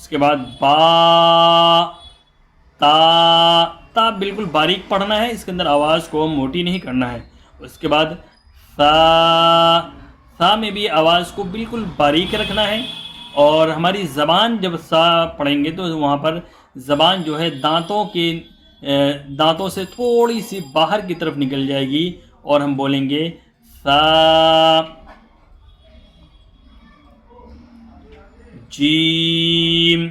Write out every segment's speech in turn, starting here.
اس کے بعد با، تا، تا بالکل باریک پڑھنا ہے، اس کے اندر آواز کو موٹی نہیں کرنا ہے. اس کے بعد سا، سا میں بھی آواز کو بالکل باریک رکھنا ہے. اور ہماری زبان جب سا پڑھیں گے تو وہاں پر زبان جو ہے دانتوں سے تھوڑی سی باہر کی طرف نکل جائے گی اور ہم بولیں گے سا. جیم،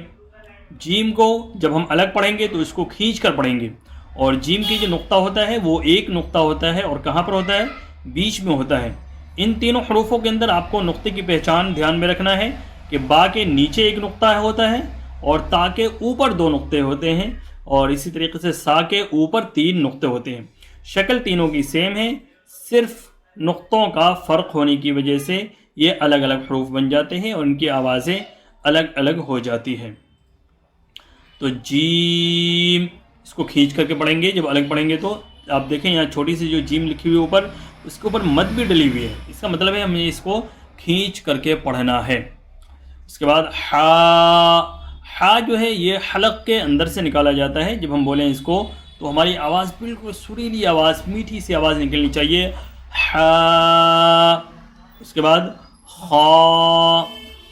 جیم کو جب ہم الگ پڑھیں گے تو اس کو کھینچ کر پڑھیں گے. اور جیم کی جو نقطہ ہوتا ہے وہ ایک نقطہ ہوتا ہے، اور کہاں پر ہوتا ہے؟ بیچ میں ہوتا ہے. ان تینوں حروفوں کے اندر آپ کو نقطے کی پہچان دھیان میں رکھنا ہے کہ با کے نیچے ایک نقطہ ہوتا ہے اور تا کے اوپر 2 نقطے ہوتے ہیں، اور اسی طریقے سے سا کے اوپر 3 نقطے ہوتے ہیں. شکل تینوں کی سیم ہے، صرف نقطوں کا فرق ہونے کی وجہ سے یہ الگ الگ حروف بن جاتے ہیں اور ان کی آوازیں الگ الگ ہو جاتی ہیں. تو جیم اس کو کھینچ کر کے پڑھیں گے. جب الگ پڑھیں گے تو آپ دیکھیں یہاں چھوٹی سی جو جیم لکھی ہوئی اوپر، اس کے اوپر مد بھی ڈلی ہوئی ہے، اس کا مطلب ہے ہمیں اس کو کھینچ کر کے پڑھنا ہے. اس کے بعد ہا، ہا جو ہے یہ حلق کے اندر سے نکالا جاتا ہے. جب ہم بولیں اس کو تو ہماری آواز بالکل سریلی آواز، میٹھی سی آواز نکلنی چاہیے. ہا. اس کے بعد خا،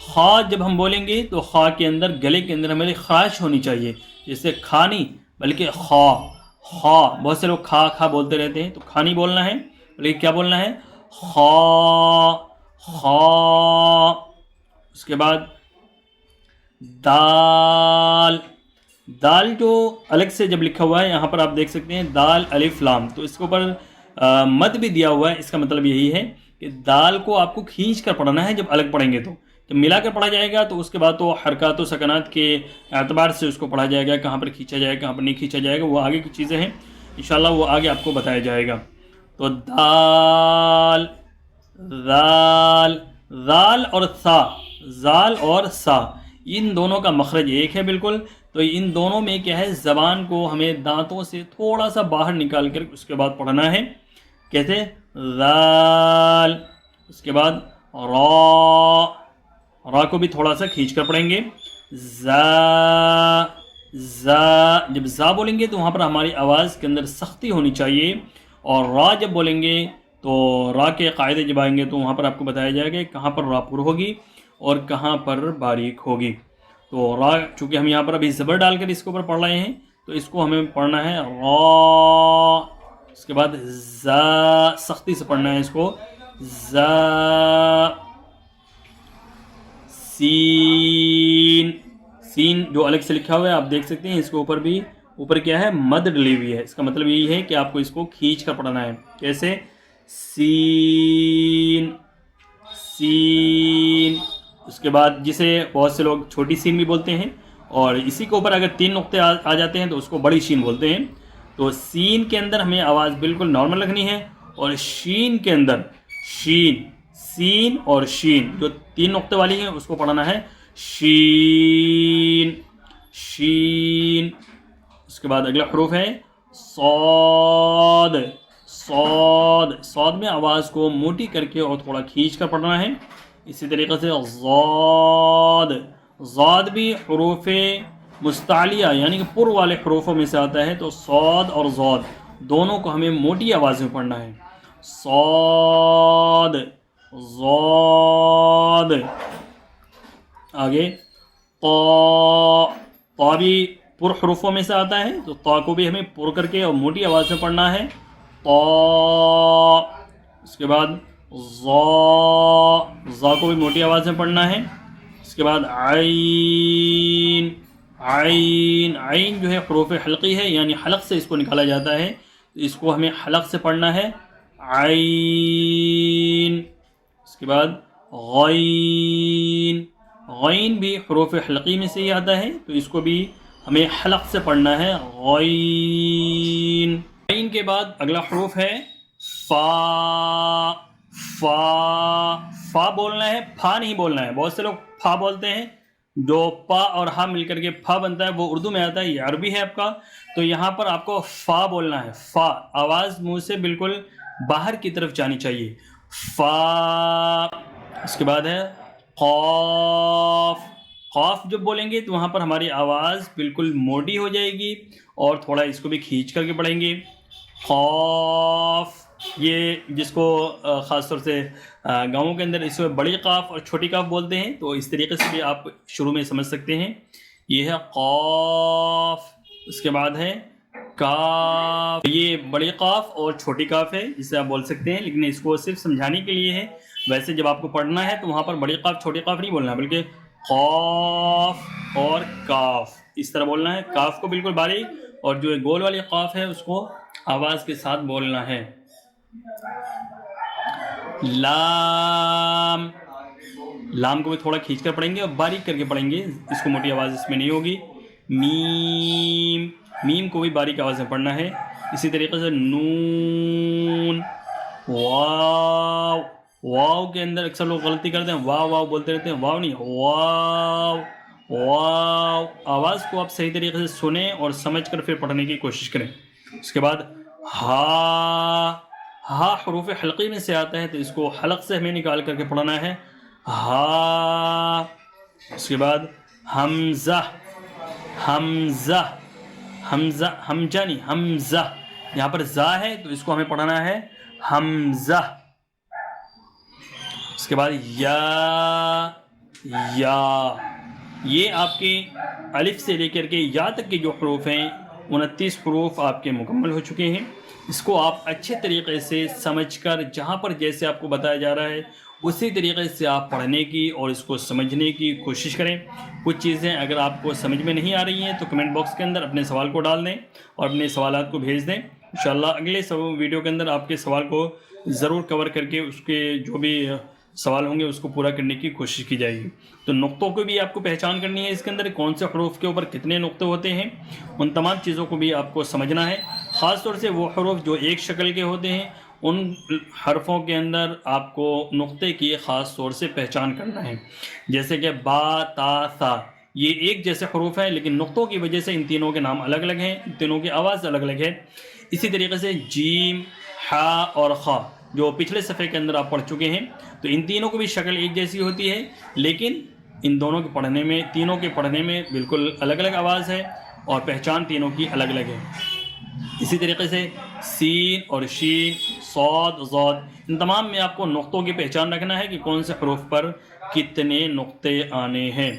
خا جب ہم بولیں گے تو خا کے اندر گلے کے اندر ہماری خراش ہونی چاہیے، جیسے کھا نہیں بلکہ خا. خا بہت سے لوگ کھا کھا بولتے رہتے ہیں، تو کھا نہیں بولنا ہے بلکہ کیا بولنا ہے؟ خا، خا. اس کے بعد دال، دال جو الگ سے جب لکھا ہوا ہے یہاں پر آپ دیکھ سکتے ہیں دال الف لام، تو اس کے اوپر مد بھی دیا ہوا ہے. اس کا مطلب یہی ہے کہ دال کو آپ کو کھینچ کر پڑھنا ہے. جب الگ پڑھیں گے تو جب ملا کر پڑھا جائے گا تو اس کے بعد تو حرکات و سکنات کے اعتبار سے اس کو پڑھا جائے گا، کہاں پر کھینچا جائے گا کہاں پر نہیں کھینچا جائے گا، وہ آگے کی چیزیں ہیں، انشاءاللہ وہ آگے آپ کو بتایا جائے گا. تو دال، ذال، ذال اور سا، زال اور سا ان دونوں کا مخرج ایک ہے بالکل. تو ان دونوں میں کیا ہے؟ زبان کو ہمیں دانتوں سے تھوڑا سا باہر نکال کر اس کے بعد پڑھنا ہے. کیسے؟ ذال. اس کے بعد را، را کو بھی تھوڑا سا کھینچ کر پڑھیں گے. زا، زا جب زا بولیں گے تو وہاں پر ہماری آواز کے اندر سختی ہونی چاہیے. اور را جب بولیں گے تو را کے قاعدے جب آئیں گے تو وہاں پر آپ کو بتایا جائے گا کہاں پر را پر ہوگی اور کہاں پر باریک ہوگی. تو را چونکہ ہم یہاں پر ابھی زبر ڈال کر اس کے اوپر پڑھ رہے ہیں تو اس کو ہمیں پڑھنا ہے را. اس کے بعد زا، سختی سے پڑھنا ہے اس کو. زا. سین، سین جو الگ سے لکھا ہوا ہے آپ دیکھ سکتے ہیں، اس کے اوپر بھی اوپر کیا ہے؟ مد ڈلی ہوئی ہے. اس کا مطلب یہی ہے کہ آپ کو اس کو کھینچ کر پڑھنا ہے. کیسے؟ سین، سین. اس کے بعد جسے بہت سے لوگ چھوٹی سین بھی بولتے ہیں، اور اسی کے اوپر اگر 3 نقطے آ جاتے ہیں تو اس کو بڑی شین بولتے ہیں. تو سین کے اندر ہمیں آواز بالکل نارمل رکھنی ہے، اور شین کے اندر شین، سین اور شین جو 3 نقطے والی ہیں اس کو پڑھنا ہے شین، شین. اس کے بعد اگلا حروف ہے صاد، صاد. صاد میں آواز کو موٹی کر کے اور تھوڑا کھینچ کر پڑھنا ہے. اسی طریقے سے ضاد، ضاد بھی حروف مستعلیہ یعنی کہ پر والے حروفوں میں سے آتا ہے. تو صاد اور ضاد دونوں کو ہمیں موٹی آواز میں پڑھنا ہے. صاد، ضاد. آگے طا، طا بھی پر حروفوں میں سے آتا ہے، تو طا کو بھی ہمیں پر کر کے اور موٹی آواز میں پڑھنا ہے. طا. اس کے بعد ظا، ظا کو بھی موٹی آواز میں پڑھنا ہے. اس کے بعد عین، عین. عین جو ہے حروف حلقی ہے، یعنی حلق سے اس کو نکالا جاتا ہے، تو اس کو ہمیں حلق سے پڑھنا ہے عین. اس کے بعد غین، غین بھی حروف حلقی میں سے ہی آتا ہے، تو اس کو بھی ہمیں حلق سے پڑھنا ہے غین. غین کے بعد اگلا حروف ہے فا، فا. فا بولنا ہے، پھا نہیں بولنا ہے. بہت سے لوگ پھا بولتے ہیں، جو پا اور ہا مل کر کے پھا بنتا ہے وہ اردو میں آتا ہے، یہ عربی ہے آپ کا. تو یہاں پر آپ کو فا بولنا ہے. فا آواز منہ سے بالکل باہر کی طرف جانی چاہیے. فا. اس کے بعد ہے قاف، قاف جب بولیں گے تو وہاں پر ہماری آواز بالکل موٹی ہو جائے گی اور تھوڑا اس کو بھی کھینچ کر کے پڑھیں گے. قاف، یہ جس کو خاص طور سے گاؤں کے اندر اس کو بڑی قاف اور چھوٹی قاف بولتے ہیں، تو اس طریقے سے بھی آپ شروع میں سمجھ سکتے ہیں. یہ ہے قاف. اس کے بعد ہے کاف. یہ بڑی قاف اور چھوٹی قاف ہے جسے آپ بول سکتے ہیں، لیکن اس کو صرف سمجھانے کے لیے ہے. ویسے جب آپ کو پڑھنا ہے تو وہاں پر بڑی قاف چھوٹی قاف نہیں بولنا، بلکہ قاف اور کاف اس طرح بولنا ہے. کاف کو بالکل باریک اور جو گول والی قاف ہے اس کو آواز کے ساتھ بولنا ہے. لام. لام کو بھی تھوڑا کھینچ کر پڑھیں گے اور باریک کر کے پڑھیں گے، اس کو موٹی آواز اس میں نہیں ہوگی. میم. میم کو بھی باریک آواز میں پڑھنا ہے. اسی طریقے سے نون. واو. واو کے اندر اکثر لوگ غلطی کرتے ہیں، واو واو بولتے رہتے ہیں. واو نہیں، واو. واو. آواز کو آپ صحیح طریقے سے سنیں اور سمجھ کر پھر پڑھنے کی کوشش کریں. اس کے بعد ہا. ہا حروف حلقی میں سے آتا ہے تو اس کو حلق سے ہمیں نکال کر کے پڑھنا ہے. ہا. اس کے بعد حمزہ. حمزہ. حمزہ. حمزہ نہیں، حمزہ. یہاں پر زا ہے تو اس کو ہمیں پڑھنا ہے حمزہ. اس کے بعد یا. یا. یہ آپ کے الف سے لے کر کے یا تک کے جو حروف ہیں 29 حروف آپ کے مکمل ہو چکے ہیں. اس کو آپ اچھے طریقے سے سمجھ کر جہاں پر جیسے آپ کو بتایا جا رہا ہے اسی طریقے سے آپ پڑھنے کی اور اس کو سمجھنے کی کوشش کریں. کچھ چیزیں اگر آپ کو سمجھ میں نہیں آ رہی ہیں تو کمنٹ باکس کے اندر اپنے سوال کو ڈال دیں اور اپنے سوالات کو بھیج دیں. انشاءاللہ اگلے ویڈیو کے اندر آپ کے سوال کو ضرور کور کر کے اس کے جو بھی سوال ہوں گے اس کو پورا کرنے کی کوشش کی جائے گی. تو نقطوں کو بھی آپ کو پہچان کرنی ہے، اس کے اندر کون سے حروف کے اوپر کتنے نقطے ہوتے ہیں، ان تمام چیزوں کو بھی آپ کو سمجھنا ہے. خاص طور سے وہ حروف جو ایک شکل کے ہوتے ہیں ان حرفوں کے اندر آپ کو نقطے کی خاص طور سے پہچان کرنا ہے. جیسے کہ با، تا، ثا، یہ ایک جیسے حروف ہیں لیکن نقطوں کی وجہ سے ان تینوں کے نام الگ الگ ہیں، ان تینوں کی آواز الگ الگ ہے. اسی طریقے سے جیم، ہا اور خا جو پچھلے صفحے کے اندر آپ پڑھ چکے ہیں، تو ان تینوں کی بھی شکل ایک جیسی ہوتی ہے لیکن ان دونوں کے پڑھنے میں، تینوں کے پڑھنے میں بالکل الگ الگ آواز ہے اور پہچان تینوں کی الگ الگ ہے. اسی طریقے سے سین اور شین، صاد، ضاد، ان تمام میں آپ کو نقطوں کی پہچان رکھنا ہے کہ کون سے حروف پر کتنے نقطے آنے ہیں.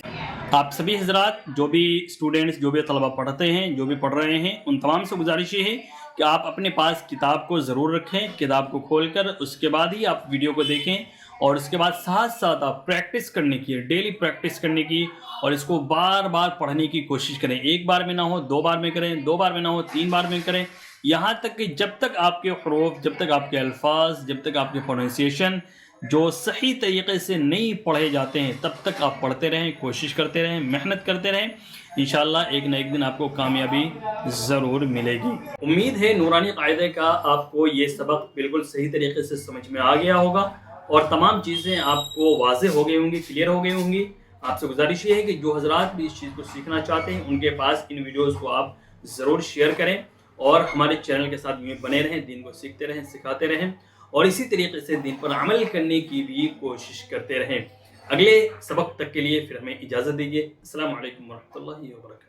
آپ سبھی حضرات جو بھی اسٹوڈنٹس، جو بھی طلبہ پڑھتے ہیں، جو بھی پڑھ رہے ہیں، ان تمام سے گزارش یہ ہے کہ آپ اپنے پاس کتاب کو ضرور رکھیں. کتاب کو کھول کر اس کے بعد ہی آپ ویڈیو کو دیکھیں اور اس کے بعد ساتھ ساتھ آپ پریکٹس کرنے کی، ڈیلی پریکٹس کرنے کی اور اس کو بار بار پڑھنے کی کوشش کریں. ایک بار میں نہ ہو 2 بار میں کریں، 2 بار میں نہ ہو 3 بار میں کریں، یہاں تک کہ جب تک آپ کے حروف، جب تک آپ کے الفاظ، جب تک آپ کے پروننسیشن جو صحیح طریقے سے نہیں پڑھے جاتے ہیں تب تک آپ پڑھتے رہیں، کوشش کرتے رہیں، محنت کرتے رہیں. انشاءاللہ ایک نہ ایک دن آپ کو کامیابی ضرور ملے گی. امید ہے نورانی قاعدے کا آپ کو یہ سبق بالکل صحیح طریقے سے سمجھ میں آ گیا ہوگا اور تمام چیزیں آپ کو واضح ہو گئی ہوں گی، کلیئر ہو گئی ہوں گی. آپ سے گزارش یہ ہے کہ جو حضرات بھی اس چیز کو سیکھنا چاہتے ہیں ان کے پاس ان ویڈیوز کو آپ ضرور شیئر کریں اور ہمارے چینل کے ساتھ یوں بنے رہیں، دین کو سیکھتے رہیں، سکھاتے رہیں اور اسی طریقے سے دین پر عمل کرنے کی بھی کوشش کرتے رہیں. اگلے سبق تک کے لیے پھر ہمیں اجازت دیجیے. السلام علیکم ورحمۃ اللہ وبرکاتہ.